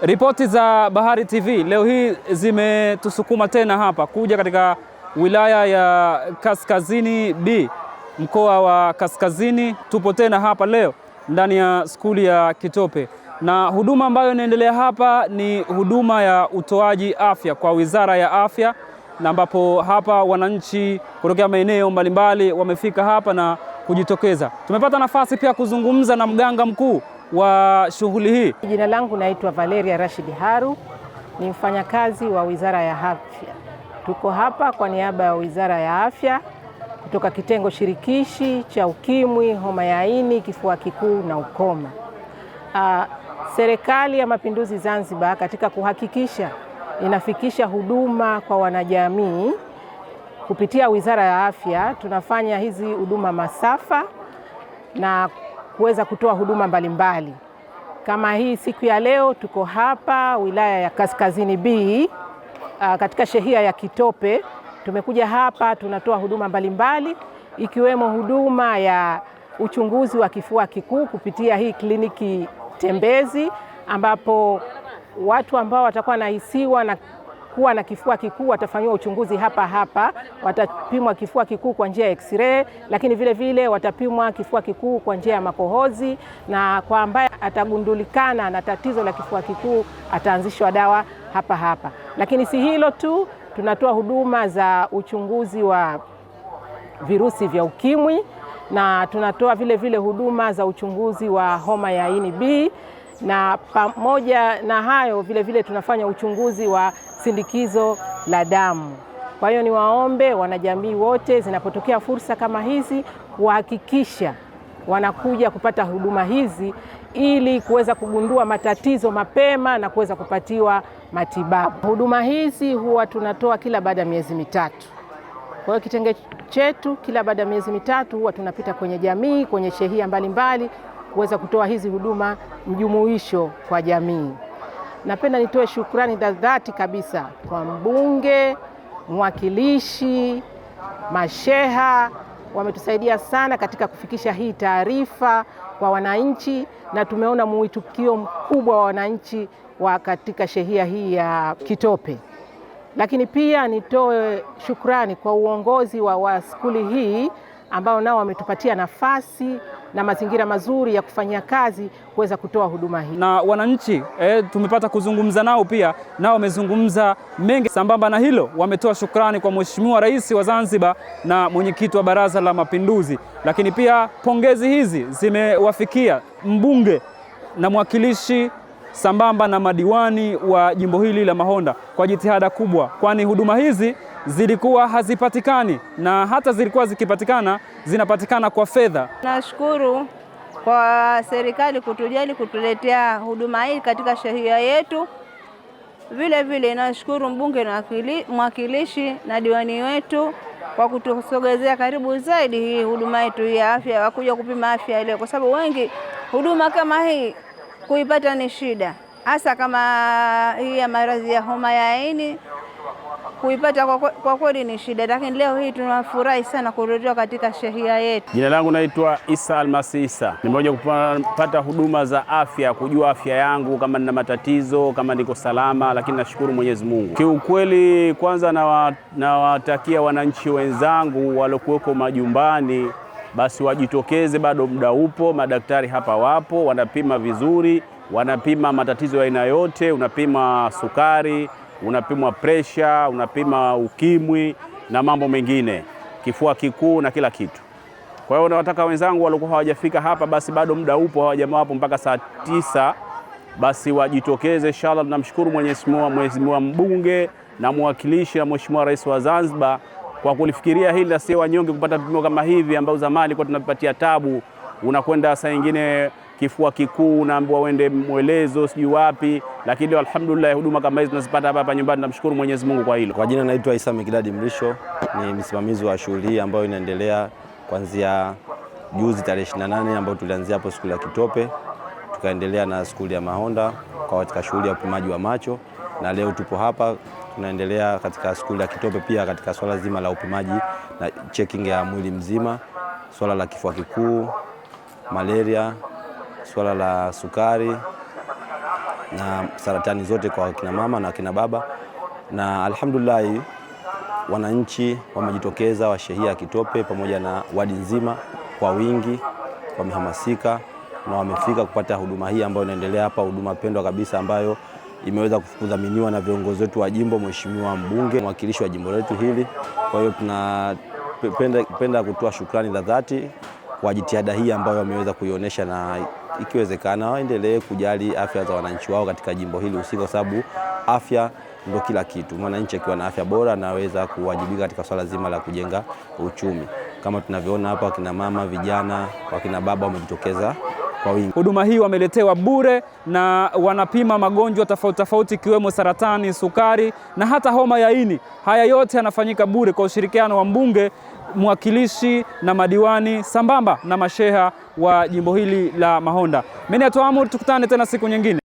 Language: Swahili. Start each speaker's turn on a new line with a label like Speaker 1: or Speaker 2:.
Speaker 1: Ripoti za Bahari TV leo hii zimetusukuma tena hapa kuja katika wilaya ya Kaskazini B, mkoa wa Kaskazini. Tupo tena hapa leo ndani ya skuli ya Kitope, na huduma ambayo inaendelea hapa ni huduma ya utoaji afya kwa Wizara ya Afya, na ambapo hapa wananchi kutoka maeneo mbalimbali wamefika hapa na kujitokeza. Tumepata nafasi pia kuzungumza na mganga mkuu wa shughuli hii.
Speaker 2: Jina langu naitwa Valeria Rashid Haru, ni mfanyakazi wa Wizara ya Afya. Tuko hapa kwa niaba ya Wizara ya Afya kutoka kitengo shirikishi cha UKIMWI, homa ya ini, kifua kikuu na ukoma. Serikali ya Mapinduzi Zanzibar katika kuhakikisha inafikisha huduma kwa wanajamii kupitia Wizara ya Afya, tunafanya hizi huduma masafa na kuweza kutoa huduma mbalimbali. Kama hii siku ya leo tuko hapa wilaya ya Kaskazini B, katika shehia ya Kitope. Tumekuja hapa tunatoa huduma mbalimbali ikiwemo huduma ya uchunguzi wa kifua kikuu kupitia hii kliniki tembezi, ambapo watu ambao watakuwa nahisiwa na kuwa na kifua kikuu watafanyiwa uchunguzi hapa hapa. Watapimwa kifua kikuu kwa njia ya X-ray, lakini vile vile watapimwa kifua kikuu kwa njia ya makohozi, na kwa ambaye atagundulikana na tatizo la kifua kikuu ataanzishwa dawa hapa hapa. Lakini si hilo tu, tunatoa huduma za uchunguzi wa virusi vya UKIMWI, na tunatoa vile vile huduma za uchunguzi wa homa ya ini B, na pamoja na hayo vile vile tunafanya uchunguzi wa sindikizo la damu. Kwa hiyo niwaombe wanajamii wote, zinapotokea fursa kama hizi, kuhakikisha wanakuja kupata huduma hizi ili kuweza kugundua matatizo mapema na kuweza kupatiwa matibabu. Huduma hizi huwa tunatoa kila baada ya miezi mitatu. Kwa hiyo kitenge chetu kila baada ya miezi mitatu huwa tunapita kwenye jamii, kwenye shehia mbalimbali kuweza kutoa hizi huduma mjumuisho kwa jamii. Napenda nitoe shukrani za dhati kabisa kwa mbunge, mwakilishi, masheha, wametusaidia sana katika kufikisha hii taarifa kwa wananchi, na tumeona mwitikio mkubwa wa wananchi wa katika shehia hii ya Kitope. Lakini pia nitoe shukrani kwa uongozi wa skuli hii ambao nao wametupatia nafasi na mazingira mazuri ya kufanyia kazi kuweza kutoa huduma hii.
Speaker 1: Na wananchi tumepata kuzungumza nao pia, nao wamezungumza mengi. Sambamba na hilo, wametoa shukrani kwa Mheshimiwa Rais wa Zanzibar na mwenyekiti wa Baraza la Mapinduzi. Lakini pia pongezi hizi zimewafikia mbunge na mwakilishi sambamba na madiwani wa jimbo hili la Mahonda kwa jitihada kubwa, kwani huduma hizi zilikuwa hazipatikani, na hata zilikuwa zikipatikana zinapatikana kwa fedha.
Speaker 3: Nashukuru kwa serikali kutujali kutuletea huduma hii katika shehia yetu. Vile vile nashukuru mbunge na mwakilishi na diwani wetu kwa kutusogezea karibu zaidi hii huduma yetu ya afya, wakuja kupima afya ile, kwa sababu wengi huduma kama hii kuipata ni shida, hasa kama hii ya maradhi ya homa ya ini kuipata kwa kweli ni shida, lakini leo hii tunafurahi sana kurejea katika shehia yetu.
Speaker 4: Jina langu naitwa Isa Almasi Isa. Nimekuja kupata huduma za afya, kujua afya yangu kama nina matatizo, kama niko salama, lakini nashukuru Mwenyezi Mungu. Kiukweli kwanza nawatakia wananchi wenzangu waliokuweko majumbani basi wajitokeze, bado muda upo, madaktari hapa wapo, wanapima vizuri, wanapima matatizo ya aina yote, unapima sukari, unapimwa presha, unapima UKIMWI na mambo mengine, kifua kikuu na kila kitu. Kwa hiyo nawataka wenzangu waliokuwa hawajafika hapa, basi bado muda upo, hawajamaa hapo mpaka saa 9, basi wajitokeze inshallah. Tunamshukuru Mheshimiwa mbunge na mwakilishi na Mheshimiwa Rais wa Zanzibar kwa kulifikiria hili la sio wanyonge kupata vipimo kama hivi, ambao zamani kwa tunapatia tabu, unakwenda saa nyingine kifua kikuu unaambiwa uende Mwelezo sijui wapi, lakini leo alhamdulillah huduma kama hizi tunazipata hapa nyumbani. Namshukuru Mwenyezi Mungu kwa hilo.
Speaker 5: Kwa jina naitwa Isa Mikidadi Mrisho, ni msimamizi wa shughuli hii ambayo inaendelea kuanzia juzi tarehe 28 ambayo tulianzia hapo skuli ya Kitope, tukaendelea na skuli ya Mahonda kwa katika shughuli ya upimaji wa macho, na leo tupo hapa tunaendelea katika skuli ya Kitope pia katika swala zima la upimaji na checking ya mwili mzima, swala la kifua kikuu, malaria, swala la sukari na saratani zote kwa kina mama na kina baba, na alhamdulillah wananchi wamejitokeza wa shehia ya Kitope pamoja na wadi nzima kwa wingi, wamehamasika na wamefika kupata huduma hii ambayo inaendelea hapa, huduma pendwa kabisa ambayo imeweza kudhaminiwa na viongozi wetu wa jimbo, Mheshimiwa mbunge, mwakilishi wa jimbo letu hili. Kwa hiyo tunapenda kutoa shukrani za dhati kwa jitihada hii ambayo wameweza kuionyesha, na ikiwezekana waendelee kujali afya za wananchi wao katika jimbo hili husika, kwa sababu afya ndio kila kitu. Mwananchi akiwa na afya bora anaweza kuwajibika katika swala zima la kujenga uchumi. Kama tunavyoona hapa, wakina mama, vijana, wakina baba wamejitokeza kwa wingi.
Speaker 1: Huduma hii wameletewa bure na wanapima magonjwa tofauti tofauti ikiwemo saratani, sukari na hata homa ya ini. Haya yote yanafanyika bure kwa ushirikiano wa mbunge, mwakilishi na madiwani sambamba na masheha wa jimbo hili la Mahonda. Mimi ni Amur, tukutane tena siku nyingine.